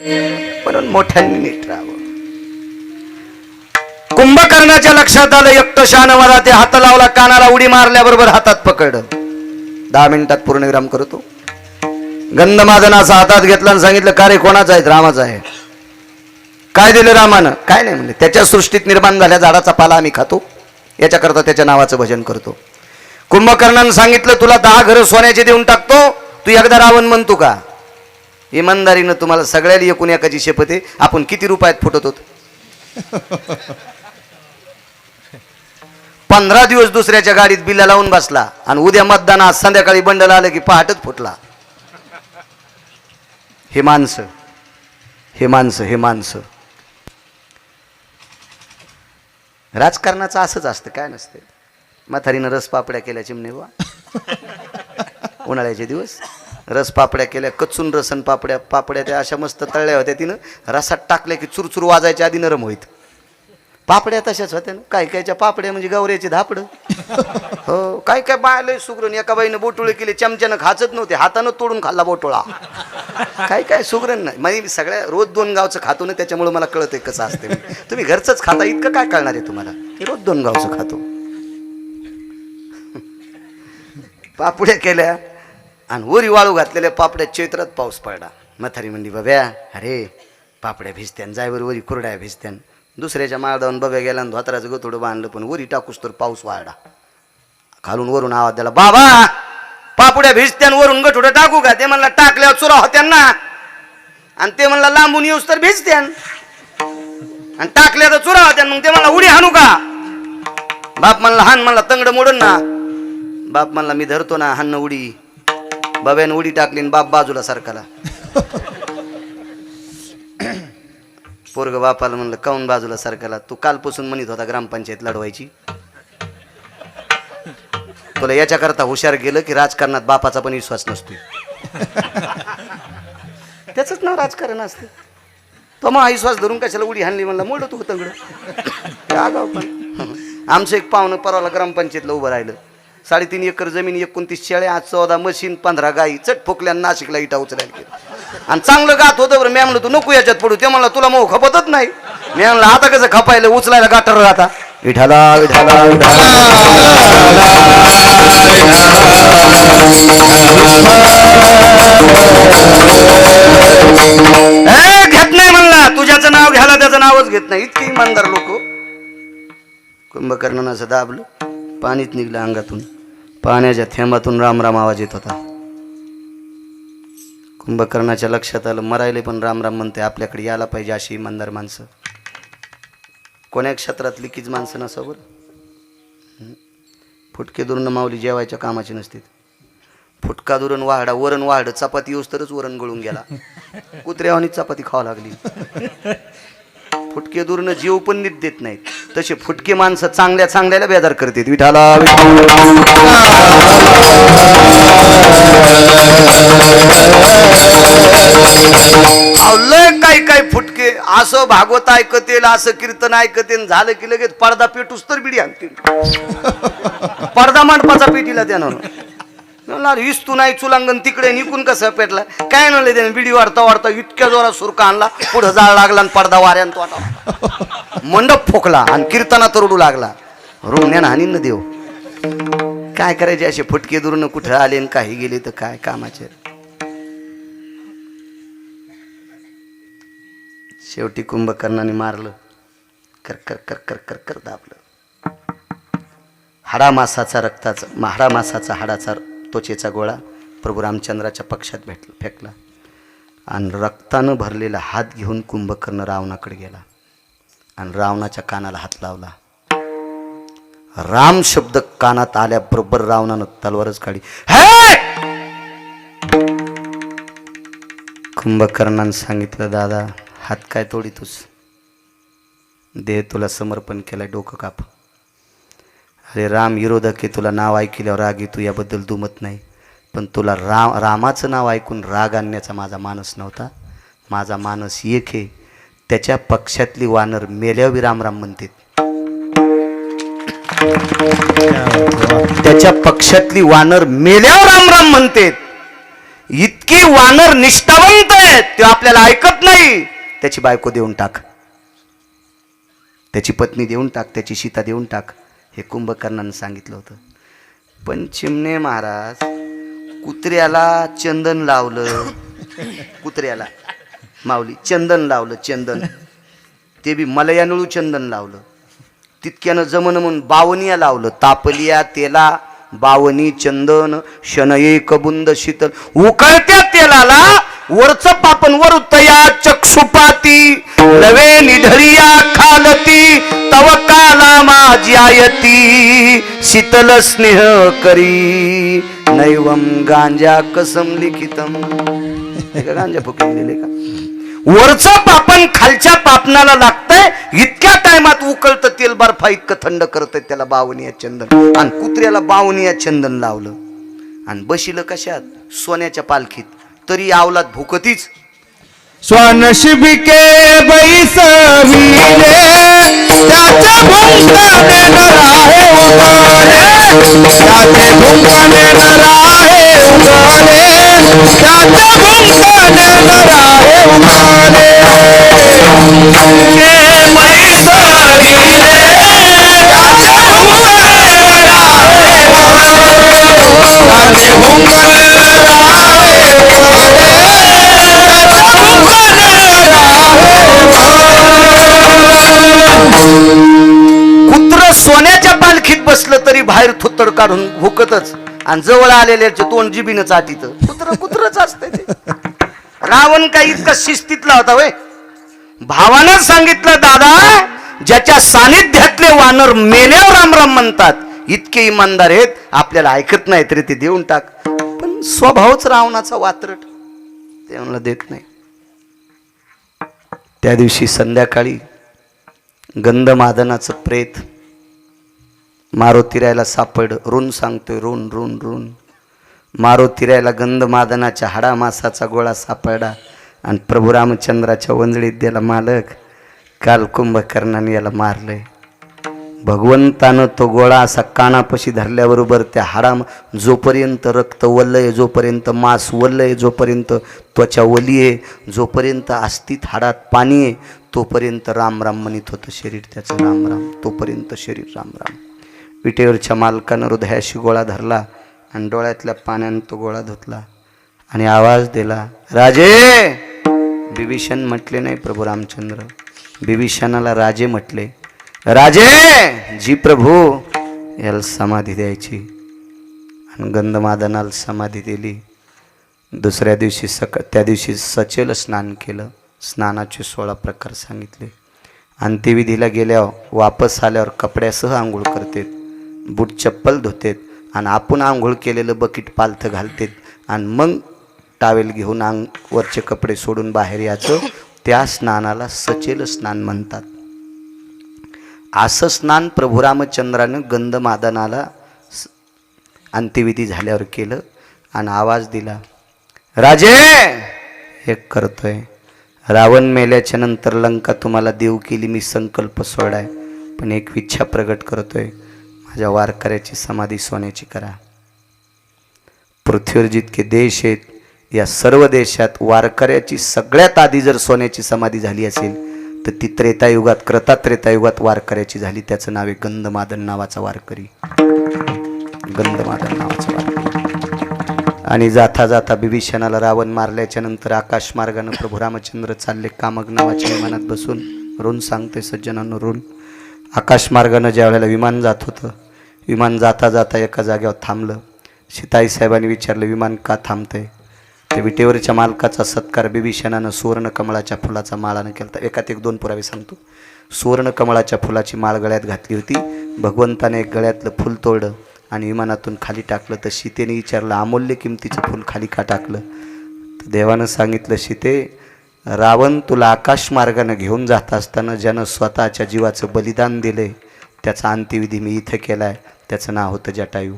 म्हणून मोठ्यांनी नीट राहावं. कुंभकर्णाच्या लक्षात आलं, एकटं शानवाला ते हात लावला, कानाला उडी मारल्याबरोबर हातात पकडलं. 10 मिनिटात पूर्णविराम करतो. गंधमादन असा हातात घेतला आणि सांगितलं, का रे कोणाचा आहे? रामाचा आहे. काय दिलं रामानं? काय नाही म्हणले, त्याच्या सृष्टीत निर्माण झाल्या झाडाचा पाला आम्ही खातो, याच्याकरता त्याच्या नावाचं भजन करतो. कुंभकर्णानं सांगितलं, तुला 10 घरं सोन्याचे देऊन टाकतो, तू एकदा रावण म्हणतो का? इमानदारीनं तुम्हाला सगळ्याला एकूण एकाची शपथ आहे, आपण किती रुपयात फुटत होतो? 15 दिवस दुसऱ्याच्या गाडीत बिल्ला लावून बसला आणि उद्या मतदान, आज संध्याकाळी बंडल आलं की पहाटच फुटला. हे माणसं, हे माणसं, हे माणसं. राजकारणाचं असंच असतं, काय नसतं. म्हातारीनं रस पापड्या केल्या चिमणेवा, उन्हाळ्याचे दिवस रस पापड्या केल्या, कच्चून रसन पापड्या पापड्या त्या अशा मस्त तळल्या होत्या, तिनं रसात टाकल्या की चुरचुर वाजायच्या आधी नरम होईत. पापड्या तशाच होत्या ना, काय कायच्या पापड्या म्हणजे गवऱ्याची धापड. हो, काय काय बायलंय सुगरण. एका बाईनं बोटोळे केले, चमच्यानं खाचत नव्हते, हातानं तोडून खाल्ला बोटोळा. काय काय सुगरण नाही. म्हणजे सगळ्या रोज 2 गावचं खातो ना, त्याच्यामुळे मला कळतंय कसं असते. तुम्ही घरचंच खाता, इतकं काय कळणार आहे तुम्हाला? रोज 2 गावचं खातो. पापड्या केल्या आणि वरी वाळू घातलेल्या पापड्या. चैत्रात पाऊस पडला. म्हातारी म्हणली, बब्या अरे पापड्या भिजत्यान, जायवर वरी कुरड्या भिजत्यान. दुसऱ्याच्या माळदावून बब्या गेला आणि धोत्राचं गोथोडं बांधलं, पण वरी टाकूस तर पाऊस वाढला. खालून वरून आवाज द्याला, बाबा पापड्या भिजत्यान, वरून गठोडं टाकू का? ते म्हणला, टाकल्यावर चुरा होत्यान ना. आणि ते म्हणला, लांबून येऊस तर भिजत्यान, आणि टाकल्या तर चुरा होत्यान. मग ते म्हणला, उडी हाणू का? बाप म्हणला, हान. म्हणला, तंगड मोडून ना. बाप म्हणला, मी धरतो ना, हान उडी. बाब्यानं उडी टाकली आणि बाप बाजूला सरकाला. पोरग बापाला म्हणलं, काऊन बाजूला सरकाला? तू कालपासून म्हणत होता ग्रामपंचायत लढवायची. तुला याच्याकरता हुशार गेलं की राजकारणात बापाचा पण विश्वास नसतो. त्याच नाव राजकारण असतं. तो मग विश्वास धरून कशाला उडी हाणली? म्हणला, मोड तू तंगड. आगाव पण. आमचं एक पाहुणं परवाला ग्रामपंचायतला उभं राहिलं. 3.5 एकर जमीन, 29 शेळ्या, 14 मशीन, 15 गाई. चट फुकल्या, नाशिकला इटा उचलायला गेलं. आणि चांगलं गात होतं बरं. मी म्हणलं, तू नको याच्यात पडू. ते म्हणला, तुला मग खपतच नाही. मी म्हणलं, आता कसं खपायला? उचलायला गाठार आता. विठाला विठाला घेत नाही म्हणला. तुझ्याचं नाव घ्यायला त्याचं नावच घेत नाही. इतके इमानदार लोक. कुंभकर्णानं असं दाबलं, पाणीच निघलं अंगातून. पाण्याच्या थेंबातून राम राम आवाज येत होता. कुंभकर्णाच्या लक्षात आलं, मरायले पण राम राम म्हणते, आपल्याकडे यायला पाहिजे अशी इमानदार माणसं. कोण्या क्षेत्रातली कीच माणसं नसावर. फुटके दुरून माऊली जेवायच्या कामाची नसते. फुटका दुरण वाहडा, वरण वाहड, चपाती येऊस तरच वरण गळून गेला. कुत्र्यावानी चपाती खावा लागली. फुटके दुरण जीव पण नीट देत नाहीत. तसे फुटके माणसं चांगल्या चांगल्याला बेजार करतात. विठाला काय काय फुटके. असं भागवत ऐकतेल, असं कीर्तन ऐकतेल, झालं की लगेच पडदा पेटूस तर बिडी आणतील. पडदा मांडपाचा पेटीला त्यानं इस्तू नाही चुलांगण तिकडे निकून कसं पेटला काय नव्हतं त्याने. बिडी वाढता वाढता इतक्या जोरात सुरका आणला, पुढं जाळ लागला आणि पडदा वाऱ्यान तो आता मंडप फोकला आणि कीर्तनात रडू लागला. रुग्ण्यानं हानी न देव. काय करायचे असे फुटके दुरून कुठं आले आणि काही गेले तर काय कामाचे. शेवटी कुंभकर्णाने मारलं. कर कर कर कर कर कर दाबलं. हाडामासाचा रक्ताचा हाडामासाचा हाडाचा त्वचेचा गोळा प्रभू रामचंद्राच्या पक्षात फेकला आणि रक्तानं भरलेला हात घेऊन कुंभकर्ण रावणाकडे गेला आणि रावणाच्या कानाला हात लावला. राम शब्द कानात आल्याबरोबर रावणानं तलवारच काढली. कुंभकर्णानं सांगितलं, दादा हात काय तोडीतोस? देह तुला समर्पण केलाय, डोकं काप. अरे राम विरोधक आहे, तुला नाव ऐकल्यावर राग येतो याबद्दल दुमत नाही, पण तुला रामाचं नाव ऐकून राग आणण्याचा माझा मानस नव्हता. माझा मानस एक आहे, त्याच्या पक्षातली वानर मेल्यावर राम राम म्हणते. त्याच्या पक्षातली वानर मेल्यावर राम राम म्हणते. इतकी वानर निष्ठावंत आहे ते आपल्याला ऐकत नाही. त्याची बायको देऊन टाक, त्याची पत्नी देऊन टाक, त्याची सीता देऊन टाक, हे कुंभकर्णानं सांगितलं होतं. पण चिमणे महाराज कुत्र्याला चंदन लावलं, कुत्र्याला माऊली चंदन लावलं, चंदन ते बी मलयानळू चंदन लावलं. तितक्यानं जमन म्हणून बावनिया लावलं, तापलिया तेला बावनी चंदन शनये कबुंद शीतल. उकळत्या तेलाला वरचं पापन वर तया चक्षुपाती नवे निधरिया खालती तव काला माझ्यायती शीतल स्नेह करी नैवम गांजा कसम लिखितम. गांजा फुकून दिले का? वरचं पापन खालच्या पापनाला लागतंय. इतक्या टायमात उकळतं तेल बर्फा इतकं थंड करतंय त्याला बावनिया चंदन. आणि कुत्र्याला बावनिया चंदन लावलं आणि बशील कशात? सोन्याच्या पालखीत. तरी आवलात भुकतीच. स्वानशिबिके बैसविले त्याचे भुंकणे नराहे उगले, त्याचे भुंकणे नराहे उगले, त्याचे भुंकणे नराहे उगले. के बैसविले त्याचे भुंकणे नराहे उगले, त्याचे भुंकणे नराहे कुत्र सोन्याच्या पालखीत बसलं तरी बाहेर थुत्तड काढून भुकतच आणि जवळ आलेल्याचे तोंड जिबीनं चाटीत. कुत्रच असते ते. रावण काय इतका शिस्तीतला होता वय? भावानं सांगितलं दादा ज्याच्या सानिध्यातले वानर मेल्यावर राम राम म्हणतात इतके इमानदार आहेत, आपल्याला ऐकत नाही तरी ते देऊन टाक. पण स्वभावच रावणाचा वात्रट, ते म्हणलं देत नाही. त्या दिवशी संध्याकाळी गंधमादनाचं प्रेत मारुतीरायला सापड. ऋण सांगतोय, ऋण ऋण ऋण. मारुतीरायला गंधमादनाच्या हाडामासाचा गोळा सापडला आणि प्रभू रामचंद्राच्या वंजळीत दिला. मालक काल कुंभकर्णाने याला मारलंय. भगवंतानं तो गोळा असा कानापाशी धरल्याबरोबर त्या हाडा जोपर्यंत रक्त वल्लय, जोपर्यंत मांस वल्लय, जोपर्यंत त्वचा वली आहे, जोपर्यंत अस्थित हाडात पाणी आहे, तोपर्यंत राम राम म्हणत होतं शरीर त्याचं. राम राम तोपर्यंत शरीर राम राम. विटेवरच्या मालकानं हृदयाशी गोळा धरला आणि डोळ्यातल्या पाण्यानं तो गोळा धुतला आणि आवाज दिला, राजे. बिभीषण म्हटले नाही प्रभू रामचंद्र, बिभीषणाला राजे म्हटले. राजे जी प्रभू याला समाधी द्यायची. आणि गंधमादनाला समाधी दिली. दुसऱ्या दिवशी त्या दिवशी सचेल स्नान केलं. स्नानाचे 16 प्रकार सांगितले. अंत्यविधीला गेल्यावर वापस आल्यावर कपड्यासह आंघोळ करतात, बूट चप्पल धुतेत आणि आपण आंघोळ केलेलं बकीट पालथं घालतेत आणि मग टावेल घेऊन वरचे कपडे सोडून बाहेर यायचं. त्या स्नानाला सचेल स्नान म्हणतात. असं स्नान प्रभू रामचंद्रानं गंधमादनाला अंत्यविधी झाल्यावर केलं आणि आवाज दिला, राजे हे करतोय. रावण मेल्याच्या नंतर लंका तुम्हाला देऊ केली, मी संकल्प सोडाय, पण एक इच्छा प्रगट करतोय, माझ्या वारकऱ्याची समाधी सोन्याची करा. पृथ्वीवर जितके देश आहेत या सर्व देशात वारकऱ्याची सगळ्यात आधी जर सोन्याची समाधी झाली असेल तर ती त्रेतायुगात, त्रेतायुगात वारकऱ्याची झाली. त्याचं नाव आहे गंधमादन नावाचा वारकरी. गंधमादन नावाचा वारकरी. आणि जाता जाता बिभीषणाला रावण मारल्याच्या नंतर आकाश मार्गानं प्रभू रामचंद्र चालले कामक नावाच्या विमानात बसून. ऋण सांगते सज्जनांनो, ऋण. आकाश मार्गानं ज्या वेळेला विमान जात होतं, विमान जाता जाता एका जागेवर थांबलं. सीताई साहेबांनी विचारलं विमान का थांबतंय? ते विटेवरच्या मालकाचा सत्कार बिभीषणानं सुवर्ण कमळाच्या फुलाचा माळानं केला. एकात एक 2 पुरावे सांगतो. सुवर्ण कमळाच्या फुलाची माळ गळ्यात घातली होती. भगवंताने एक गळ्यातलं फुल तोडलं आणि विमानातून खाली टाकलं. तर सीतेने विचारलं अमूल्य किमतीचं फुल खाली का टाकलं? तर देवानं सांगितलं, सीते रावण तुला आकाश मार्गानं घेऊन जात असताना ज्यानं स्वतःच्या जीवाचं बलिदान दिले त्याचा अंत्यविधी मी इथं केला आहे. त्याचं नाव होतं जटायू.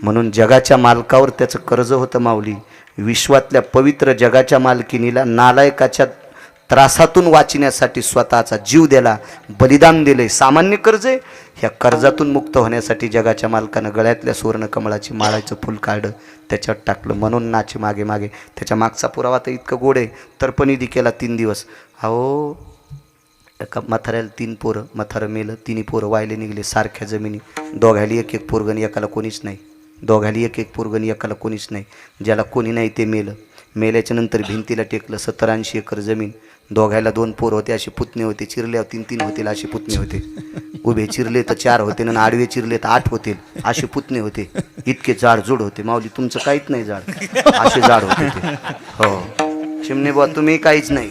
म्हणून जगाच्या मालकावर त्याचं कर्ज होतं माऊली. विश्वातल्या पवित्र जगाच्या मालकिनीला नालायकाच्या त्रासातून वाचण्यासाठी स्वतःचा जीव दिला, बलिदान दिले. सामान्य कर्ज आहे. ह्या कर्जातून मुक्त होण्यासाठी जगाच्या मालकानं गळ्यातल्या सुवर्ण कमळाची माळाचं फुल काढलं, त्याच्यात टाकलं. म्हणून नाचे मागे मागे. त्याच्या मागचा पुरावा तर इतकं गोड आहे. तर्पणविधी केला 3 दिवस. अहो, एका म्हाताऱ्याला 3 पोरं, म्हातारं मेलं, 3 पोरं वायले निघले सारख्या जमिनी. दोघाली एक एक पोरगण, एकाला कोणीच नाही. दोघाली एक एक पोरगण, एकाला कोणीच नाही. ज्याला कोणी नाही ते मेलं. मेल्याच्या नंतर भिंतीला टेकलं. 70-80 एकर जमीन. दोघायला 2 पोरं होते, असे पुतणे होते. चिरल्यावर 3-3 होतील असे पुतणे होते. उभे चिरले तर 4 होते आणि आडवे चिरले तर 8 होतील असे पुतणे होते. इतके जाडजूड होते. माऊली तुमचं काहीच नाही जाड, असे जाड होते ते. हो चिमणे बुवा तुम्ही काहीच नाही,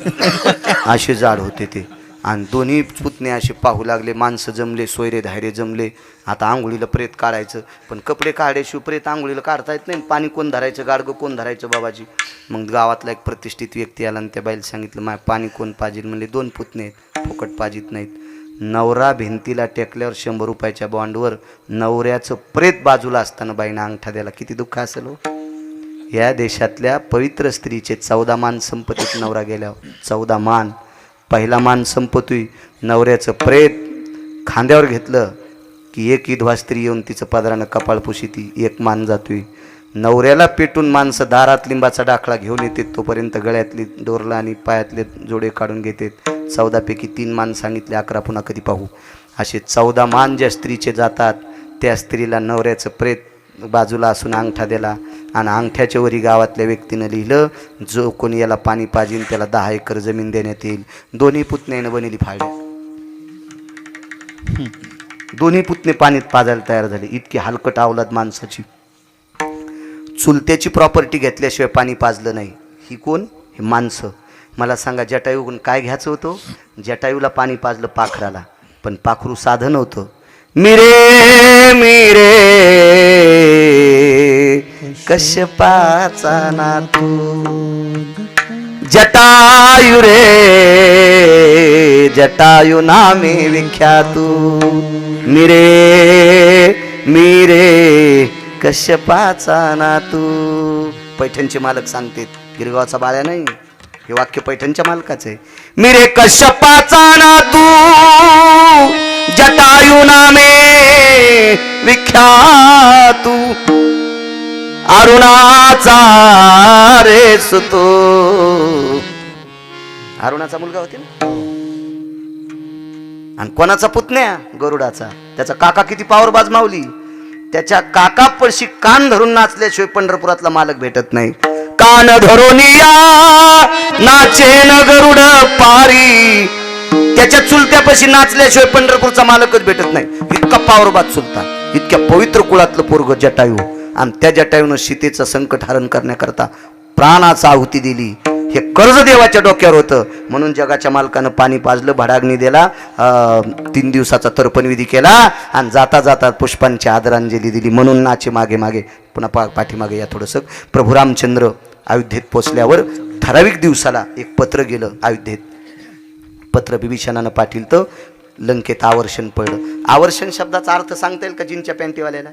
असे जाड होते ते. आणि दोन्ही पुतणे असे पाहू लागले. माणसं जमले, सोयरे धायरे जमले. आता आंघोळीला प्रेत काढायचं, पण कपडे काढायशिवाय प्रेत आंघोळीला काढता येत नाही. पाणी कोण धरायचं, गाडगं कोण धरायचं बाबाजी. मग गावातला एक प्रतिष्ठित व्यक्ती आला आणि त्या बाईला सांगितलं, माय पाणी कोण पाहिजे. म्हणले 2 पुतणे आहेत, फुकट पाजित नाहीत. नवरा भिंतीला टेकल्यावर 100 रुपयाच्या बॉन्डवर नवऱ्याचं प्रेत बाजूला असताना बाईनं अंगठा द्याला. किती दुःख असेल हो. या देशातल्या पवित्र स्त्रीचे 14 मान संपत्तीत नवरा गेल्यावर 14 मान. पहिला मान संपतोय, नवऱ्याचं प्रेत खांद्यावर घेतलं की एक विधवा स्त्री येऊन तिचं पदरानं कपाळ पुशीती, 1 मान जातोय. नवऱ्याला पेटून माणसं दारात लिंबाचा डाकळा घेऊन येते, तोपर्यंत गळ्यातली डोरला आणि पायातले जोडे काढून घेतात. 14 पैकी 3 मान सांगितले, 11 पुन्हा कधी पाहू. असे 14 मान ज्या स्त्रीचे जातात, त्या स्त्रीला नवऱ्याचं प्रेत बाजूला असून अंगठा दिला. आणि अंगठ्याच्या वरी गावातल्या व्यक्तीनं लिहिलं, जो कोणी याला पाणी पाजीन त्याला 10 एकर जमीन देण्यात येईल. दोन्ही पुतण्यानं बनेली फाळ्या. दोन्ही पुतणे पाण्यात पाजायला तयार झाले. इतकी हलकट अवलाद माणसाची. चुलत्याची प्रॉपर्टी घेतल्याशिवाय पाणी पाजलं नाही. ही कोण? हे माणसं. मला सांगा, जटायूकडून काय घ्यायचं होतं? जटायूला पाणी पाजलं पाखराला, पण पाखरू साधं नव्हतं. मिरे मिरे कश्यपाचा नातू जटायू रे, जटायू नामे विख्यातू. मिरे मिरे कश्यपाचा नातू. पैठणचे मालक सांगतात, गिरगावचा बाळ्या नाही, हे वाक्य पैठणच्या मालकाचं आहे. मिरे कश्यपाचा नातू जटायू नामे विख्यातू. अरुणाचा रे सुतो. अरुणाचा मुलगा होते ना. आणि कोणाचा पुतण्या? गरुडाचा. त्याचा काका किती पावरबाज माऊली. त्याच्या काका पळशी कान धरून नाचल्याशिवाय पंढरपुरातला मालक भेटत नाही. कान धरून या नाचेन गरुड पारी. त्याच्या चुलत्यापाशी नाचल्याशिवाय पंढरपूरचा मालकच भेटत नाही. इतका पावरबाज चुलता, इतक्या पवित्र कुळातलं पोरग जटायू. आणि त्या जटायूनं सीतेचं संकट हरण करण्याकरता प्राणाचा आहुती दिली. हे कर्ज देवाच्या डोक्यावर होतं. म्हणून जगाच्या मालकानं पाणी पाजलं, भडाग्नी दिला, 3 दिवसाचा तर्पणविधी केला आणि जाता जाता पुष्पांची आदरांजली दिली. म्हणून नाचे मागे मागे. पुन्हा पाठीमागे या थोडंसं. प्रभू रामचंद्र अयोध्येत पोचल्यावर ठराविक दिवसाला एक पत्र गेलं अयोध्येत. पत्र बिभीषणानं पाठील तर लंकेत आवर्षण पडलं. आवर्षण शब्दाचा अर्थ सांगता येईल का जिनच्या पॅन्टीवाल्याला?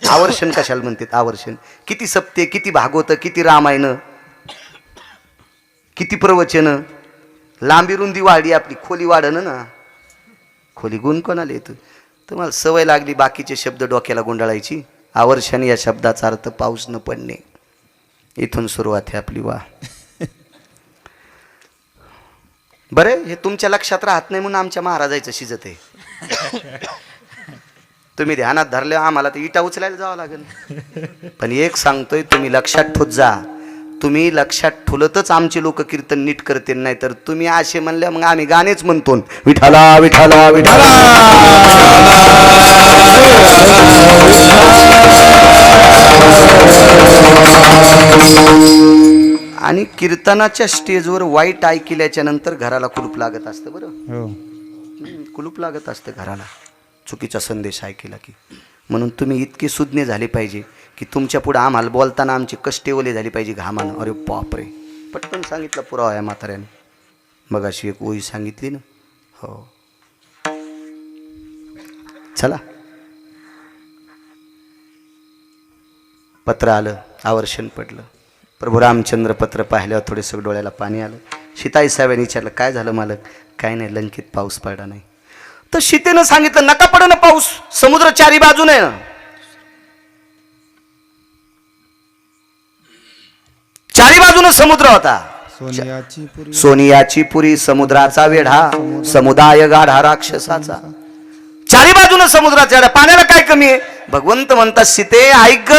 आवर्षण कशाला म्हणतात? आवर्षण किती सप्ते, किती भागवत, किती रामायण, किती प्रवचन. लांबी रुंदी वाढली आपली, खोली वाढणं ना. खोली गुण कोणाला येतं? तुम्हाला सवय लागली बाकीचे शब्द डोक्याला गुंडाळायची. आवर्षण या शब्दाचा अर्थ पाऊस न पडणे. इथून सुरुवात आहे आपली. वा बरं, हे तुमच्या लक्षात राहत नाही म्हणून आमच्या महाराजाचं शिजत आहे. तुम्ही ध्यानात धरले, आम्हाला तर इटा उचलायला जावं लागेल. पण एक सांगतोय, तुम्ही लक्षात ठेवत जा. तुम्ही लक्षात ठेवलतच आमचे लोक कीर्तन नीट करते. नाही तर तुम्ही असे म्हणले मग आम्ही गाणेच म्हणतो, विठाला विठाला विठाला. आणि कीर्तनाच्या स्टेजवर वाईट ऐकल्याच्या नंतर घराला कुलूप लागत असतं. बरं, कुलूप लागत असतं घराला चुकीचा संदेश ऐकला की. म्हणून तुम्ही इतके सुज्ञ झाले पाहिजे की तुमच्या पुढे आम्हाला बोलताना आमचे कष्टे ओले झाले पाहिजे घामानं. अरे बापरे, पटकन सांगितलं पुरावा आहे म्हाताऱ्याने. मग अशी एक ओळी सांगितली ना. हो चला, पत्र आलं, आवर्षण पडलं. प्रभू रामचंद्र पत्र पाहिल्यावर थोडेसं डोळ्याला पाणी आलं. सीताई साहेबांनी विचारलं काय झालं मालक? काय नाही, लंकेत पाऊस पडला नाही. तर सीतेनं सांगितलं नका पड ना पाऊस, समुद्र चारी बाजूने आहे ना. चारी बाजूने समुद्र होता. सोनियाची पुरी समुद्राचा वेढा, समुदाय गाढा राक्षसाचा. चारी बाजूने समुद्राचा वेढा, पाण्याला काय कमी आहे? भगवंत म्हणतात सीते ऐक,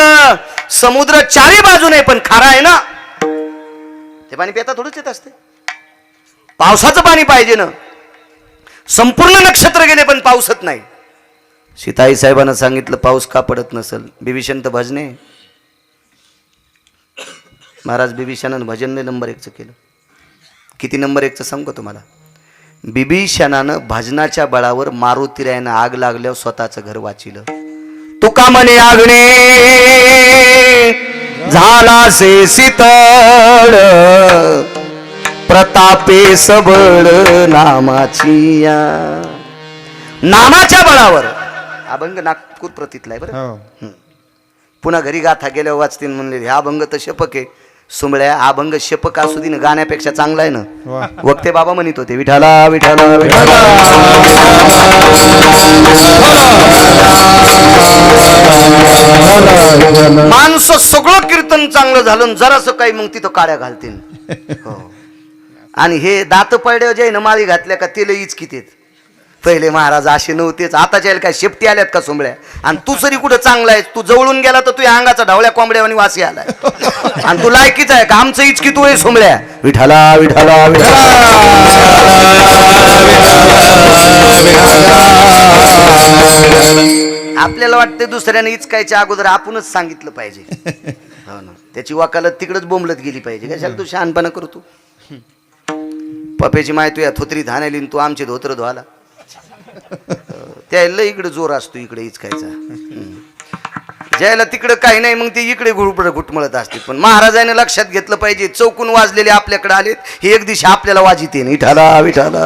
समुद्र चारी बाजूने पण खारा आहे ना. ते पाणी पिता थोडंच येत असते, पावसाचं पाणी पाहिजे ना. संपूर्ण नक्षत्र गेले पण पाऊसच नाही. सीताई साहेबांना सांगितलं पाऊस का पडत नसेल? बिभीषण तर भजने महाराज. बिभीषणानं भजनने नंबर 1चं केलं. किती नंबर 1चं सांगू तुम्हाला? बिभीषणानं भजनाच्या बळावर मारुतीरायानं आग लागल्यावर स्वतःचं घर वाचिलं. तुका म्हणे आगणे झाला से शीतळ, प्रतापे सबळ नामाची. नामाच्या बळावर अभंग नागपूर प्रतीतला आहे बरं. पुन्हा घरी गाथा गेल्यावर वाचतील म्हणले हा अभंग तर शपक आहे. सुंबळ्या अभंग शपक असू दे ना, गाण्यापेक्षा चांगला आहे ना. वक्ते बाबा म्हणत होते विठाला विठाला विठाला. माणसं सगळं कीर्तन चांगलं झालं, जरासं काही मग तिथं काड्या घालतील. हो. आणि हे दात पडले जे ना माळी घातल्या का तेल इचकितेत. पहिले महाराज असे नव्हतेच, आताच्या काय शेपटी आल्यात का सोंबळ्या? आणि तू सरी कुठं चांगला आहे? तू जवळून गेला तर तुझ्या अंगाचा ढवळ्या कोंबड्यावानी वासी आलाय. आणि तू लायकीच आहे का? आमचं इचकी तू आहे सोंबळ्या. विठाला विठाला आपल्याला वाटते दुसऱ्याने इचकायच्या अगोदर आपणच सांगितलं पाहिजे. हो ना, त्याची वकालत तिकडच बोंबलत गेली पाहिजे. कशाला तू शहाणपणा करतो? पप्याची माय तू या थोतरी धाण्याली, तू आमचे धोत्र धुवाला. त्याला इकडे जोर असतो इकडे इचकायचा. ज्याला तिकडं काही नाही मग ते इकडे घुटमळत असते. पण महाराजांनी लक्षात घेतलं पाहिजे, चौकून वाजलेले आपल्याकडे आलेत, हे एक दिवशी आपल्याला वाजिते. विठाला विठाला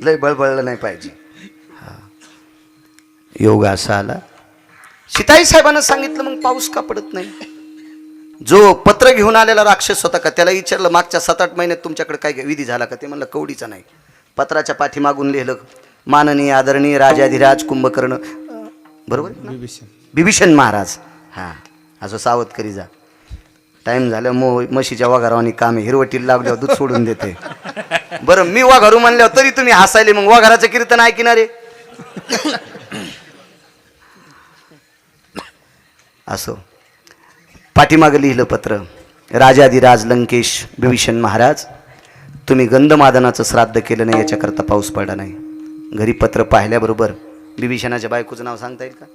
लय बळबळलं नाही पाहिजे. योग असा आला. सीताई साहेबांना सांगितलं मग पाऊस का पडत नाही? जो पत्र घेऊन आलेला राक्षस होता का त्याला विचारलं मागच्या 7-8 महिन्यात तुमच्याकडे काय विधी झाला का? ते म्हणलं कवडीचा नाही. पत्राच्या पाठीमागून लिहिलं माननीय आदरणीय राजाधिराज कुंभकर्ण, बरोबर बिभीषण महाराज. हां, असं सावध करी जा. टाइम झालं म्हशीच्या वघारावानी काम आहे, हिरवटीला लागल्यावर दूध सोडून देते. बरं मी वघारू म्हणल्यावर तरी तुम्ही हसायले, मग वघाराचं कीर्तन ऐकणारे. असो, पाठीमागं लिहिलं पत्र, राजाधिराज लंकेश बिभीषण महाराज, तुम्ही गंधमादनाचं श्राद्ध केलं नाही याच्याकरता पाऊस पडला नाही. घरी पत्र पाहिल्याबरोबर बिभीषणाच्या बायकोचं नाव सांगता येईल का?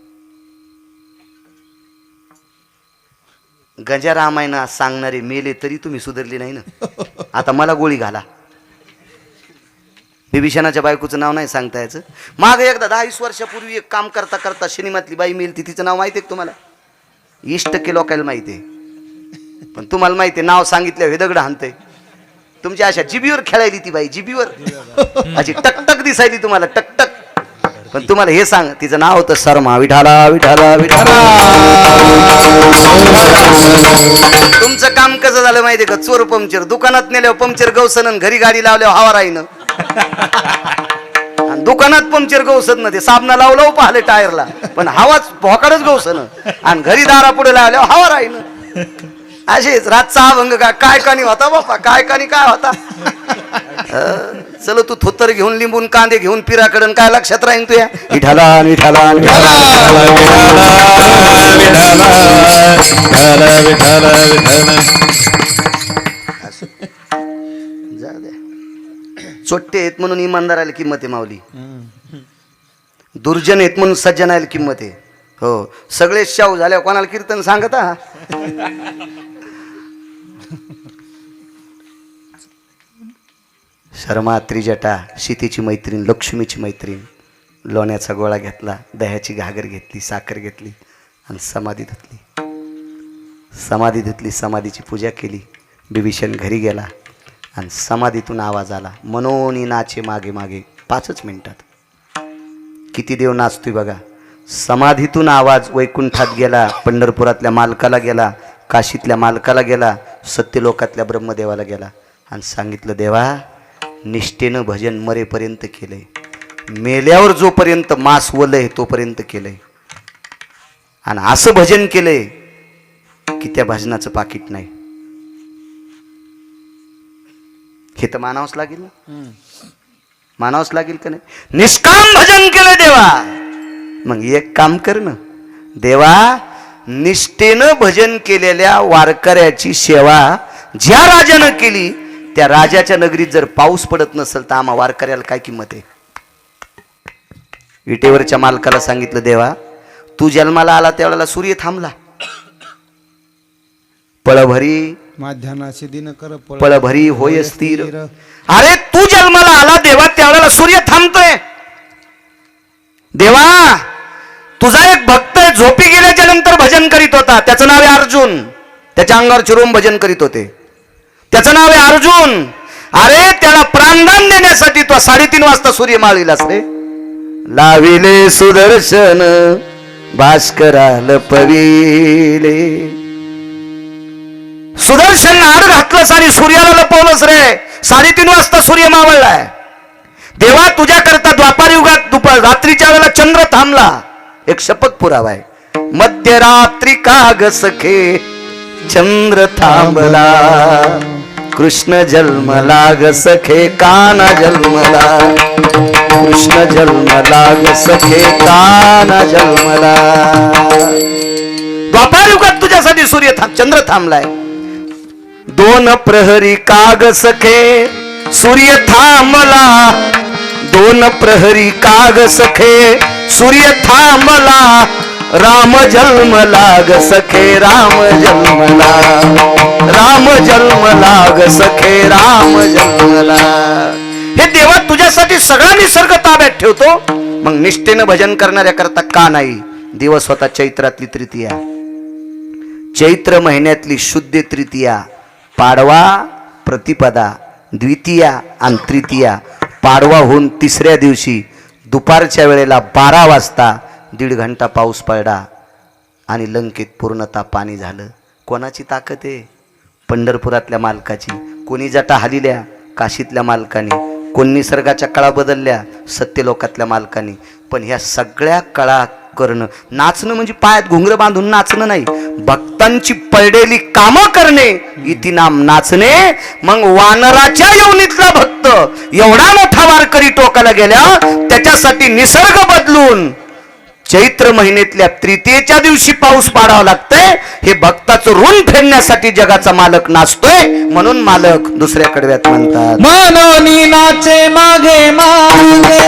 गजा रामायणा सांगणारे मेले तरी तुम्ही सुधारले नाही ना. आता मला गोळी घाला. बिभीषणाच्या बायकोचं नाव नाही सांगता यायचं. माग एकदा 10-20 वर्षापूर्वी एक काम करता करता सिनेमातली बाई मिळती, तिचं नाव माहिती आहे तुम्हाला? 20% लोकांना माहिती आहे, पण तुम्हाला माहिती आहे नाव सांगितलं हे दगड हाणतंय. तुमच्या अशा जिबीवर खेळायली ती बाई, जिबीवर अशी टकटक दिसायली तुम्हाला, टकटक. पण तुम्हाला हे सांग, तिचं नाव होतं शर्मा. विठाला विठाला विठाला. तुमचं काम कसं झालं माहिती आहे का? चोर पंक्चर, दुकानात नेल्यावर पंक्चर गवसन, घरी गाडी लावल्यावर हवा राहीन. दुकानात पंक्चर गवसत ना, ते साबणा लावलं पाहिले टायरला, पण हवाच भोकाडच गवसन. आणि घरी दारा पुढे लावल्यावर हवा राहीन. असेच रातचा अभंग काय कानी होता बापा, काय कानी काय होता. चलो तू थोत्तर घेऊन लिंबून कांदे घेऊन पिराकडून काय लक्षात राहीन तुया? विठाला विठाला चोट्टे आहेत म्हणून इमानदाराला किंमत आहे माऊली, दुर्जन आहेत म्हणून सज्जनाला किंमत आहे. हो, सगळे शाहू झाल्या कोणाला कीर्तन सांगता. शर्मा त्रिजटा, सीतेची मैत्रीण, लक्ष्मीची मैत्रीण, लोण्याचा गोळा घेतला, दह्याची घागर घेतली, साखर घेतली आणि समाधी धुतली. समाधी धुतली, समाधीची पूजा केली. बिभीषण घरी गेला आणि समाधीतून आवाज आला, मनोनी नाचे मागे मागे. 5च मिनिटात किती देव नाचतोय बघा. समाधीतून आवाज वैकुंठात गेला, पंढरपुरातल्या मालकाला गेला, काशीतल्या मालकाला गेला, सत्यलोकातल्या ब्रह्मदेवाला गेला आणि सांगितलं, देवा निष्ठेनं भजन मरेपर्यंत केलंय, मेल्यावर जोपर्यंत मास वलय तोपर्यंत केलंय, आणि असं भजन केलंय की त्या भजनाचं पाकिट नाही. हे तर मानावंच लागेल ना, मानावंच लागेल का नाही. निष्काम भजन केलं देवा. मग एक काम कर ना देवा, निष्ठेनं भजन केलेल्या वारकऱ्याची सेवा ज्या राजानं केली, त्या राजाच्या नगरीत जर पाऊस पडत नसेल तर आम्हा वारकऱ्याला काय किंमत आहे. विटेवरच्या मालकाला सांगितलं, देवा तू जन्माला आला त्यावेळेला सूर्य थांबला, पळभरी माध्यानाशी दिन कर पळभरी होय स्थिर. अरे तू जन्माला आला देवा त्यावेळेला सूर्य थांबतोय. देवा तुझा एक भक्त झोपी गेल्याच्या नंतर भजन करीत होता, त्याचं नाव आहे अर्जुन, त्याच्या अंगावर चिरून भजन करीत होते, त्याचं नाव आहे अर्जुन. अरे त्याला प्राणदान देण्यासाठी तो 3:30 वाजता सूर्य माळीलास रे. लाविले सुदर्शन भास्कराल पविले, सुदर्शन आड घातलंस आणि सूर्याला लपवलंस रे. 3:30 वाजता सूर्य मावळलाय. देवा तुझ्या करता द्वापार युगात रात्रीच्या वेळेला चंद्र थांबला. एक शपथ पुरावा आहे, मध्यरात्री काग सखे चंद्र थांबला, कृष्ण जन्मला ग सखे काना जन्मला, कृष्ण जन्मला ग सखे काना जन्मला. द्वापार युगात तुझ्यासाठी सूर्य चंद्र थांबलाय. 2 प्रहरी काग सखे सूर्य थांबला, 2 प्रहरी काग सखे सूर्य थांबला, राम जन्मला ग सखे राम जन्मला, राम जन्मला ग सखे राम जन्मला. हे देवा तुझ्यासाठी सगळा निसर्ग ताब्यात ठेवतो, मग निष्ठेनं भजन करणाऱ्या करता का नाही. दिवस होता चैत्रातली तृतीया, चैत्र महिन्यातली शुद्ध तृतीया, पाडवा प्रतिपदा, द्वितीया आणि तृतीया. पाडवा होऊन 3ऱ्या दिवशी दुपारच्या वेळेला 12 वाजता 1.5 घंटा पाऊस पडला आणि लंकेत पूर्णतः पाणी झालं. कोणाची ताकद आहे? पंढरपुरातल्या मालकाची. कोणी जटा हलिल्या? काशीतल्या मालकाने. कोण निसर्गाच्या कळा बदलल्या? सत्यलोकातल्या मालकाने. पण ह्या सगळ्या कळा करणं, नाचणं म्हणजे पायात घुंगरं बांधून नाचणं नाही, भक्तांची पडलेली कामं करणे इति नाम नाचणे. मग वानराच्या योनीतला भक्त एवढा मोठा वारकरी टोकाला गेल्या, त्याच्यासाठी निसर्ग बदलून चैत्र महिन्यातल्या तृतीयेच्या दिवशी पाऊस पाडावा लागतंय. हे भक्ताचं ऋण फेडण्यासाठी जगाचा मालक नाचतोय, म्हणून मालक दुसऱ्या कडव्यात म्हणतात, मनोनी नाचे मागे मागे,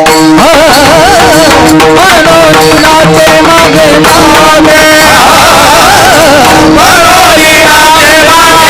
मनोनी नाचे मागे मागे, मनोनी नाचे मागे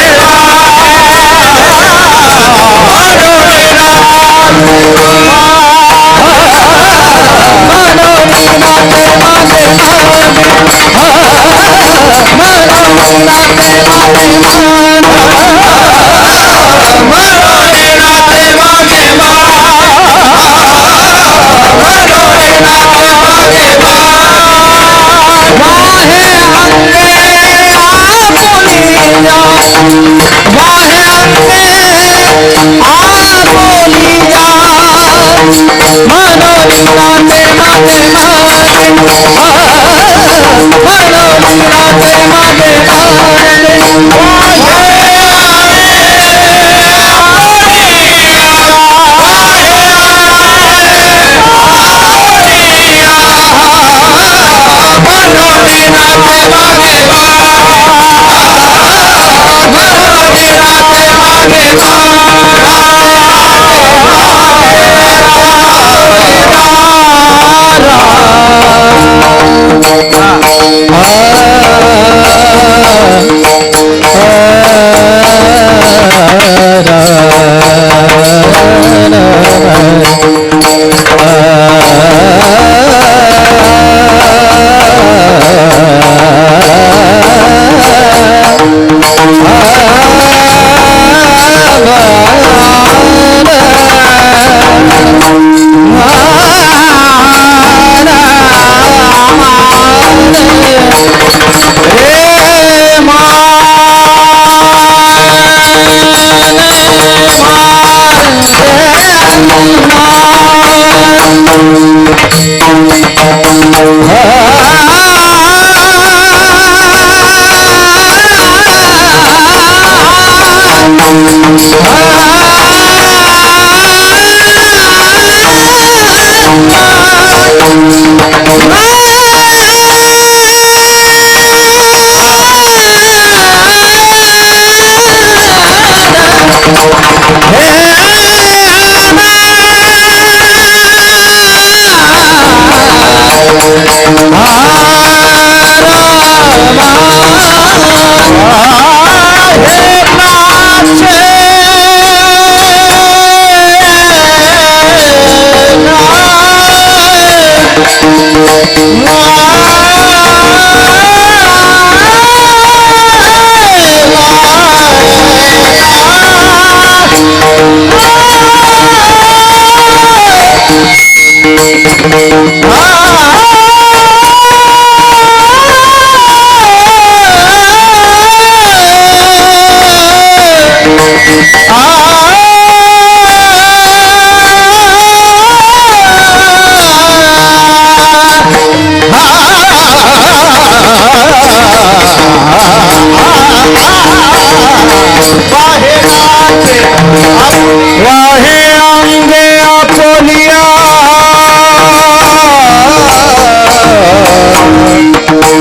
वाहे अंगे आपोलिया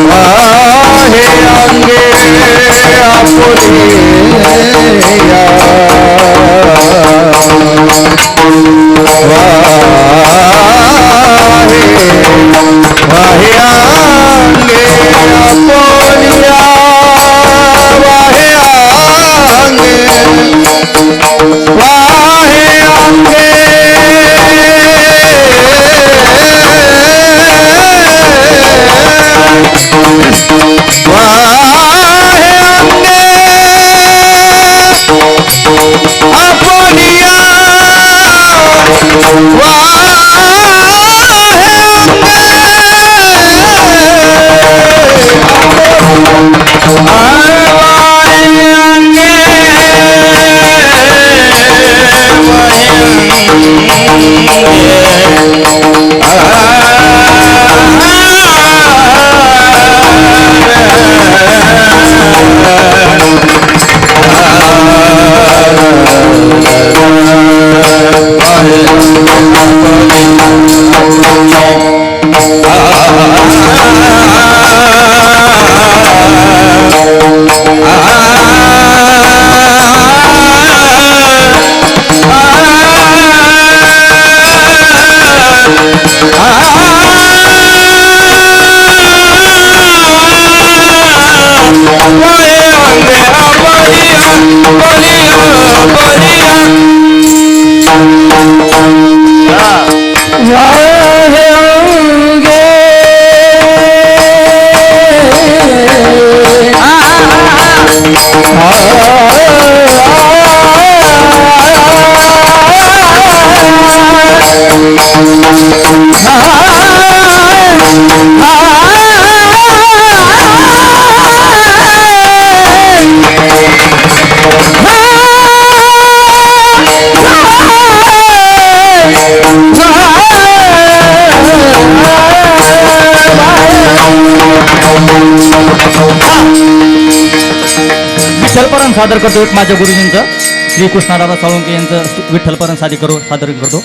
वाहे अंगे आपोलिया वाहे अंगे आपोलिया वाहे अंगे विठ्ठलपरायण सादर करतो माझ्या गुरुजींचं श्री कृष्णादादा साळुंके यांचं विठ्ठलपरायण सादर करतो.